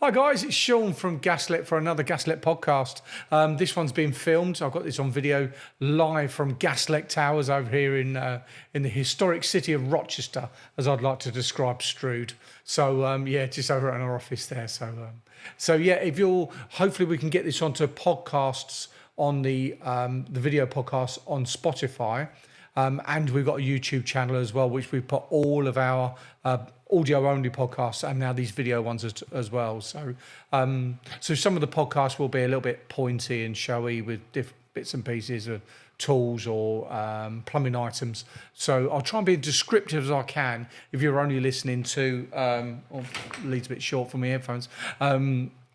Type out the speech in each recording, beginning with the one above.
Hi guys, it's Sean from Gaslec for another Gaslec podcast. This one's been filmed. I've got this on video live from Gaslec Towers over here in the historic city of Rochester, as I'd like to describe Strood. So just over at our office there. If you'll, hopefully we can get this onto podcasts on the video podcast on Spotify. And we've got a YouTube channel as well, which we put all of our audio-only podcasts and now these video ones as well. So some of the podcasts will be a little bit pointy and showy with different bits and pieces of tools or plumbing items. So I'll try and be as descriptive as I can if you're only listening to, or leads a bit short for my headphones,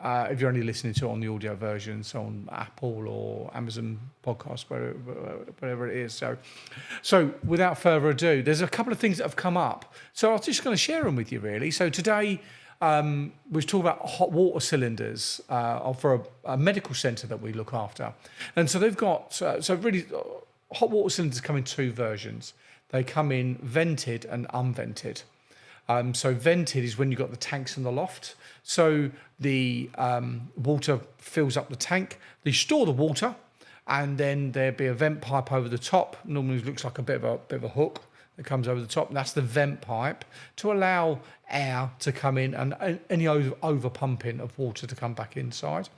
if you're only listening to it on the audio versions on Apple or Amazon Podcasts, whatever it is. So without further ado, there's a couple of things that have come up. So I'm just going to share them with you, really. So today, we've talked about hot water cylinders for a medical centre that we look after. And so they've got, hot water cylinders come in two versions. They come in vented and unvented. So vented is when you've got the tanks in the loft. So the water fills up the tank. They store the water, and then there'd be a vent pipe over the top. Normally it looks like a bit of a hook that comes over the top. And that's the vent pipe to allow air to come in and any over pumping of water to come back inside.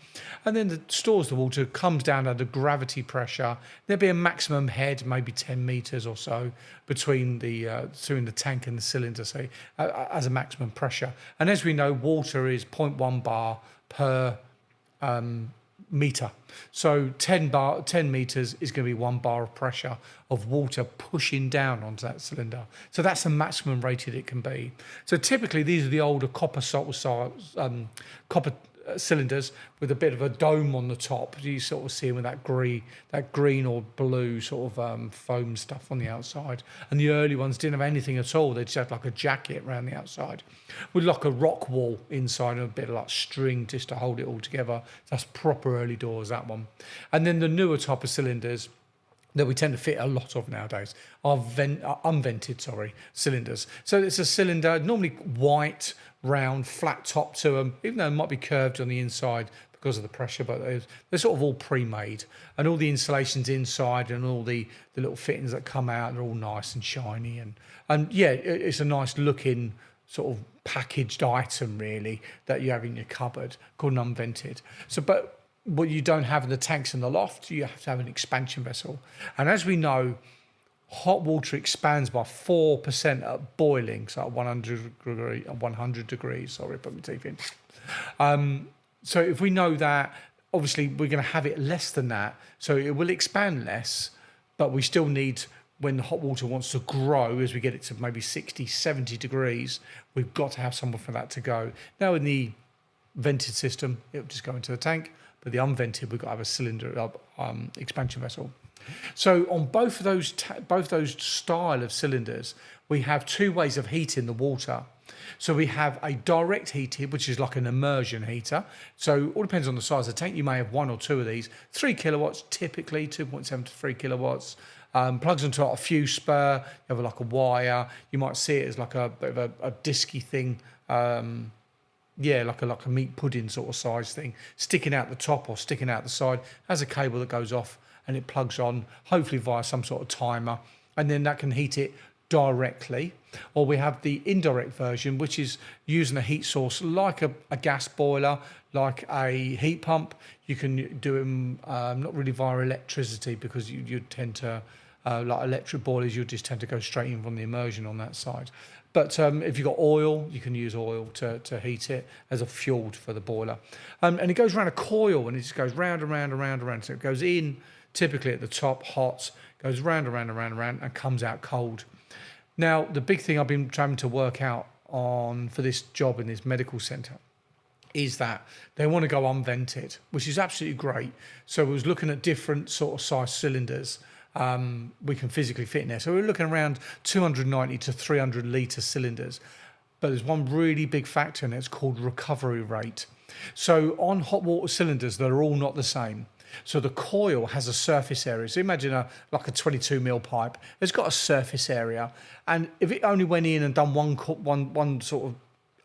And then stores the water, comes down under gravity pressure. There'd be a maximum head, maybe 10 metres or so, between the tank and the cylinder, say, as a maximum pressure. And as we know, water is 0.1 bar per metre. So 10 metres is going to be 1 bar of pressure of water pushing down onto that cylinder. So that's the maximum rated it can be. So typically these are the older copper cylinders with a bit of a dome on the top. You sort of see them with that green or blue sort of foam stuff on the outside. And the early ones didn't have anything at all. They just had like a jacket around the outside with like a rock wall inside and a bit of like string just to hold it all together. That's proper early doors, that one. And then the newer type of cylinders that we tend to fit a lot of nowadays are unvented cylinders. So it's a cylinder, normally white, round, flat top to them, even though it might be curved on the inside because of the pressure, but they're sort of all pre-made. And all the insulations inside and all the little fittings that come out, they're all nice and shiny. And it's a nice looking sort of packaged item, really, that you have in your cupboard called an unvented. But what you don't have in the tanks in the loft, you have to have an expansion vessel. And as we know, hot water expands by 4% at boiling, so at 100 degrees. Sorry, put my teeth in. So if we know that, obviously we're going to have it less than that, so it will expand less, but we still need, when the hot water wants to grow, as we get it to maybe 60, 70 degrees, we've got to have somewhere for that to go. Now in the vented system, it'll just go into the tank, but the unvented, we've got to have a cylinder expansion vessel. So on both of those style of cylinders, we have two ways of heating the water. So we have a direct heated, which is like an immersion heater. So it all depends on the size of the tank. You may have one or two of these. 3 kilowatts, typically 2.7 to 3 kilowatts. Plugs into like a fuse spur. You have like a wire. You might see it as like a bit of a disky thing. Like a meat pudding sort of size thing, sticking out the top or sticking out the side. Has a cable that goes off and it plugs on, hopefully via some sort of timer, and then that can heat it directly. Or we have the indirect version, which is using a heat source like a gas boiler, like a heat pump. You can do them not really via electricity, because you tend to, like electric boilers, you just tend to go straight in from the immersion on that side. But if you've got oil, you can use oil to heat it as a fuel for the boiler. And it goes around a coil, and it just goes round and round and round and round. So it goes in typically at the top, hot, goes round and round and round and round, and comes out cold. Now, the big thing I've been trying to work out on for this job in this medical centre is that they want to go unvented, which is absolutely great. So we was looking at different sort of size cylinders we can physically fit in there. So we're looking around 290 to 300 litre cylinders. But there's one really big factor in it, it's called recovery rate. So on hot water cylinders, they're all not the same. So the coil has a surface area. So imagine like a 22 mil pipe. It's got a surface area, and if it only went in and done one sort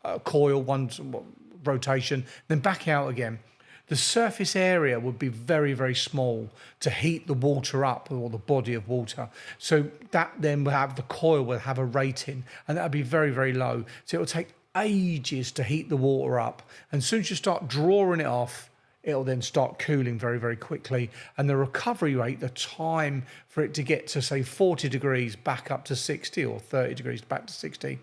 of coil, one rotation, then back out again. The surface area would be very, very small to heat the water up, or the body of water. So that then will have, the coil will have a rating, and that would be very, very low. So it will take ages to heat the water up. And as soon as you start drawing it off, it'll then start cooling very, very quickly. And the recovery rate, the time for it to get to, say, 40 degrees back up to 60, or 30 degrees back to 60,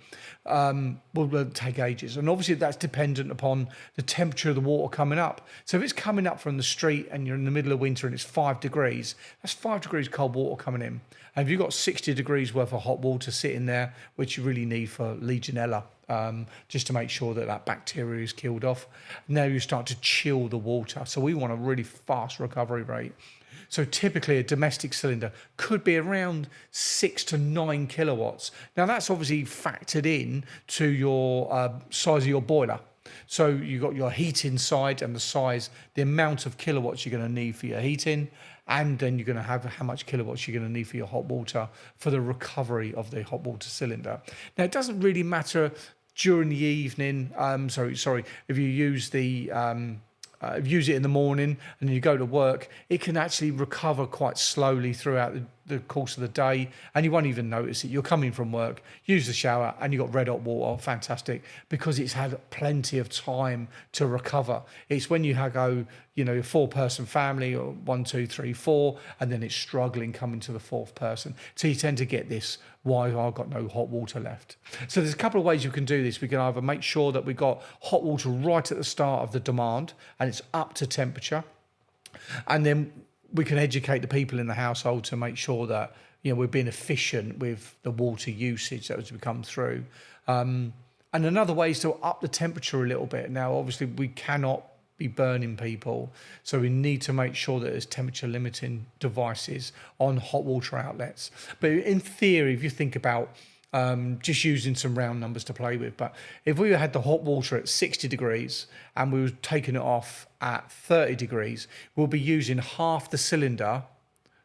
will take ages. And obviously that's dependent upon the temperature of the water coming up. So if it's coming up from the street and you're in the middle of winter and it's 5 degrees, that's 5 degrees cold water coming in. And if you've got 60 degrees worth of hot water sitting there, which you really need for Legionella, just to make sure that that bacteria is killed off, now you start to chill the water. So we want a really fast recovery rate. So typically a domestic cylinder could be around 6 to 9 kilowatts. Now that's obviously factored in to your size of your boiler. So you've got your heating side and the size, the amount of kilowatts you're going to need for your heating, and then you're going to have how much kilowatts you're going to need for your hot water for the recovery of the hot water cylinder. Now, it doesn't really matter during the evening. If you use if you use it in the morning and you go to work, it can actually recover quite slowly throughout the course of the day, and you won't even notice it. You're coming from work, use the shower, and you've got red hot water. Fantastic, because it's had plenty of time to recover. It's when you go, a 4-person family, or 1, 2, 3, 4, and then it's struggling coming to the 4th person. So you tend to get this, why I've got no hot water left. So there's a couple of ways you can do this. We can either make sure that we've got hot water right at the start of the demand and it's up to temperature, and then we can educate the people in the household to make sure that we're being efficient with the water usage that has come through. And another way is to up the temperature a little bit. Now, obviously, we cannot be burning people, so we need to make sure that there's temperature limiting devices on hot water outlets. But in theory, if you think about just using some round numbers to play with, but if we had the hot water at 60 degrees and we were taking it off at 30 degrees, we'll be using half the cylinder.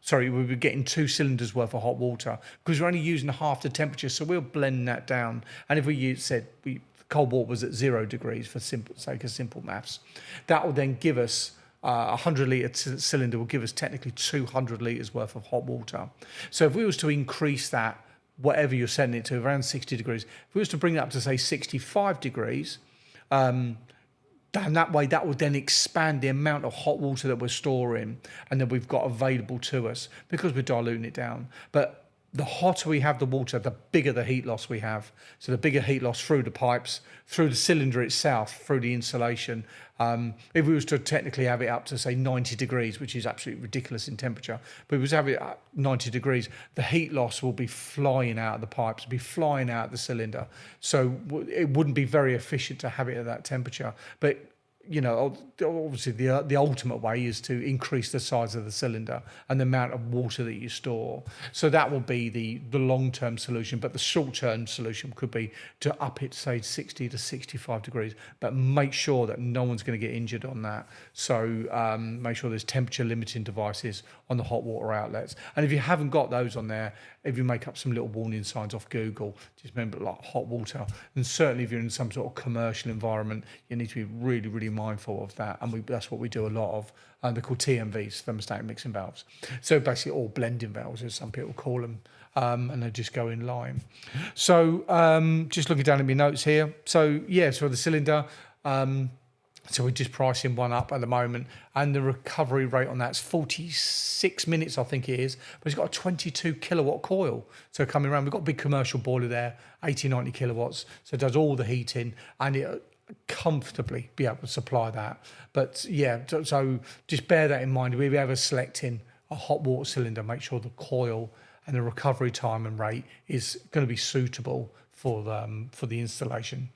Sorry, we'll be getting 2 cylinders worth of hot water, because we're only using half the temperature. So we'll blend that down. And if cold water was at 0 degrees, for sake of simple maths, that will then give us a 100-litre cylinder will give us technically 200 litres worth of hot water. So if we was to increase that, whatever you're setting it to, around 60 degrees, if we was to bring that up to, say, 65 degrees, then that way that would then expand the amount of hot water that we're storing and that we've got available to us, because we're diluting it down. But the hotter we have the water, the bigger the heat loss we have. So the bigger heat loss through the pipes, through the cylinder itself, through the insulation. If we was to technically have it up to, say, 90 degrees, which is absolutely ridiculous in temperature, but if we was to have it at 90 degrees, the heat loss will be flying out of the pipes, be flying out of the cylinder. So it wouldn't be very efficient to have it at that temperature. But obviously the ultimate way is to increase the size of the cylinder and the amount of water that you store. So that will be the long-term solution. But the short-term solution could be to up it, say, 60 to 65 degrees, but make sure that no one's going to get injured on that. So make sure there's temperature limiting devices on the hot water outlets. And if you haven't got those on there, if you make up some little warning signs off Google, just remember, like, hot water. And certainly if you're in some sort of commercial environment, you need to be really, really mindful of that. And that's what we do a lot of. They're called TMVs, thermostatic mixing valves. So basically all blending valves, as some people call them, and they just go in line. So just looking down at my notes here. So the cylinder, so we're just pricing one up at the moment, and the recovery rate on that's 46 minutes, I think it is, but it's got a 22 kilowatt coil. So coming around, we've got a big commercial boiler there, 80, 90 kilowatts. So it does all the heating, and it comfortably be able to supply that. But so just bear that in mind. If we're ever selecting a hot water cylinder, make sure the coil and the recovery time and rate is going to be suitable for the installation.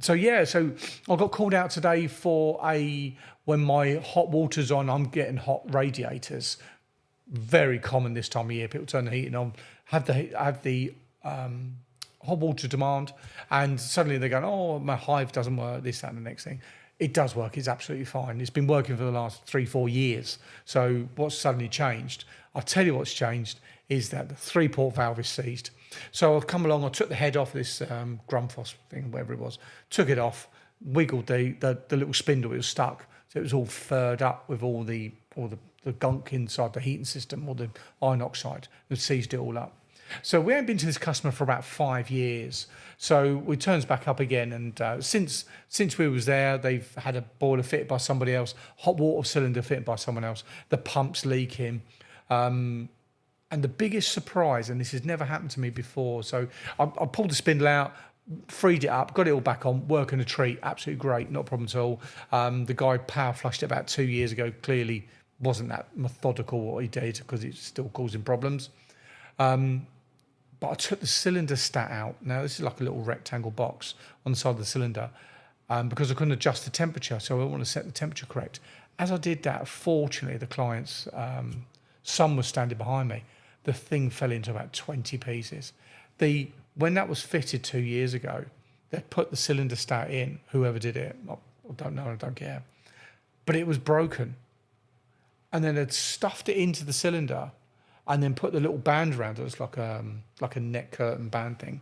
So I got called out today for when my hot water's on, I'm getting hot radiators. Very common this time of year. People turn the heating on, have the hot water demand, and suddenly they're going, oh, my hive doesn't work, this, that, and the next thing. It does work. It's absolutely fine. It's been working for the last 3-4 years. So what's suddenly changed? I'll tell you what's changed is that the 3-port valve is seized. So I've come along, I took the head off this Grundfos thing, whatever it was, took it off, wiggled the little spindle, it was stuck. So it was all furred up with all the gunk inside the heating system or the iron oxide. It seized it all up. So we haven't been to this customer for about 5 years. So we turns back up again, and since we was there, they've had a boiler fitted by somebody else, hot water cylinder fitted by someone else, the pump's leaking. And the biggest surprise, and this has never happened to me before, so I pulled the spindle out, freed it up, got it all back on, working a treat, absolutely great, not a problem at all. The guy power flushed it about 2 years ago, clearly wasn't that methodical what he did because it's still causing problems. But I took the cylinder stat out. Now this is like a little rectangle box on the side of the cylinder because I couldn't adjust the temperature, so I want to set the temperature correct. As I did that, fortunately the client's son was standing behind me. The thing fell into about 20 pieces. When that was fitted 2 years ago, they put the cylinder stat in, whoever did it, I don't know, I don't care. But it was broken. And then they'd stuffed it into the cylinder and then put the little band around it. It's like a neck curtain band thing.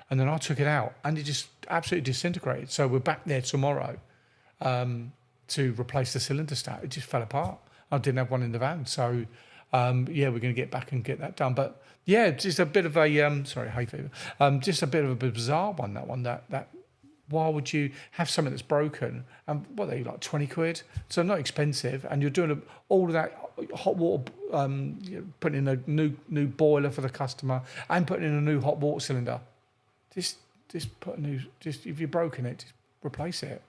And then I took it out and it just absolutely disintegrated. So we're back there tomorrow to replace the cylinder stat. It just fell apart. I didn't have one in the van. So yeah, we're going to get back and get that done. But yeah, just a bit of a, sorry, hay fever. Just a bit of a bizarre one, that why would you have something that's broken? And what are they, like 20 quid? So not expensive. And you're doing all of that hot water, putting in a new boiler for the customer and putting in a new hot water cylinder. Just put a new, if you've broken it, just replace it.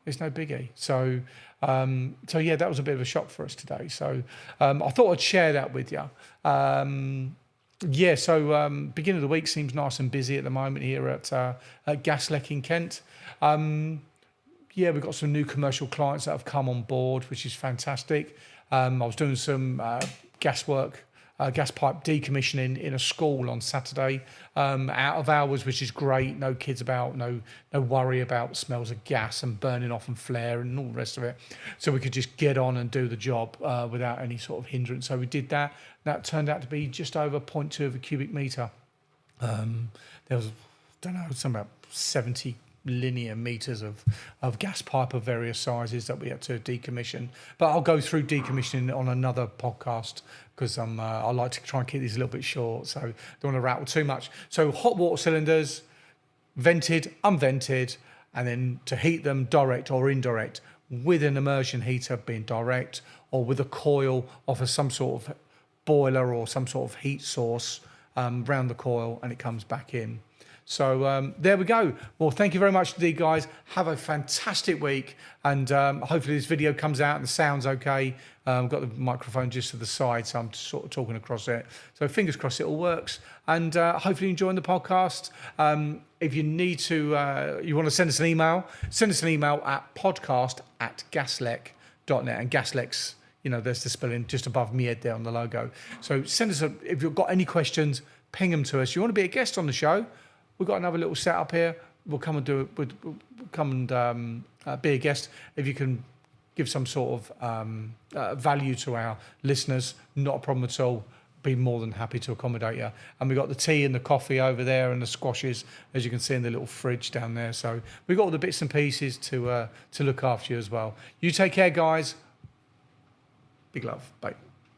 It's no biggie. So yeah, that was a bit of a shock for us today. So I thought I'd share that with you. Yeah, so beginning of the week seems nice and busy at the moment here at Gaslec in Kent. Yeah, we've got some new commercial clients that have come on board, which is fantastic. I was doing some gas work, gas pipe decommissioning in a school on Saturday, out of hours, which is great. No kids about, no worry about smells of gas and burning off and flare and all the rest of it. So we could just get on and do the job without any sort of hindrance. So we did that. That turned out to be just over 0.2 of a cubic metre. There was, I don't know, some about 70 linear meters of gas pipe of various sizes that we had to decommission. But I'll go through decommissioning on another podcast because I like to try and keep these a little bit short, so don't want to rattle too much. So hot water cylinders, vented, unvented, and then to heat them direct or indirect with an immersion heater being direct or with a coil off of some sort of boiler or some sort of heat source round the coil, and it comes back in. So there we go. Well, thank you very much indeed, guys. Have a fantastic week, and hopefully this video comes out and the sound's okay. I've got the microphone just to the side, so I'm sort of talking across it. So fingers crossed it all works, and hopefully enjoying the podcast. If you need to, you want to send us an email at podcast@gaslec.net, and Gaslec's, there's the spelling just above me head there on the logo. So send us if you've got any questions, ping them to us. You want to be a guest on the show? We've got another little setup here. We'll come and do it. We'll come and be a guest. If you can give some sort of value to our listeners, not a problem at all. Be more than happy to accommodate you. And we've got the tea and the coffee over there and the squashes, as you can see in the little fridge down there. So we've got all the bits and pieces to look after you as well. You take care, guys. Big love. Bye.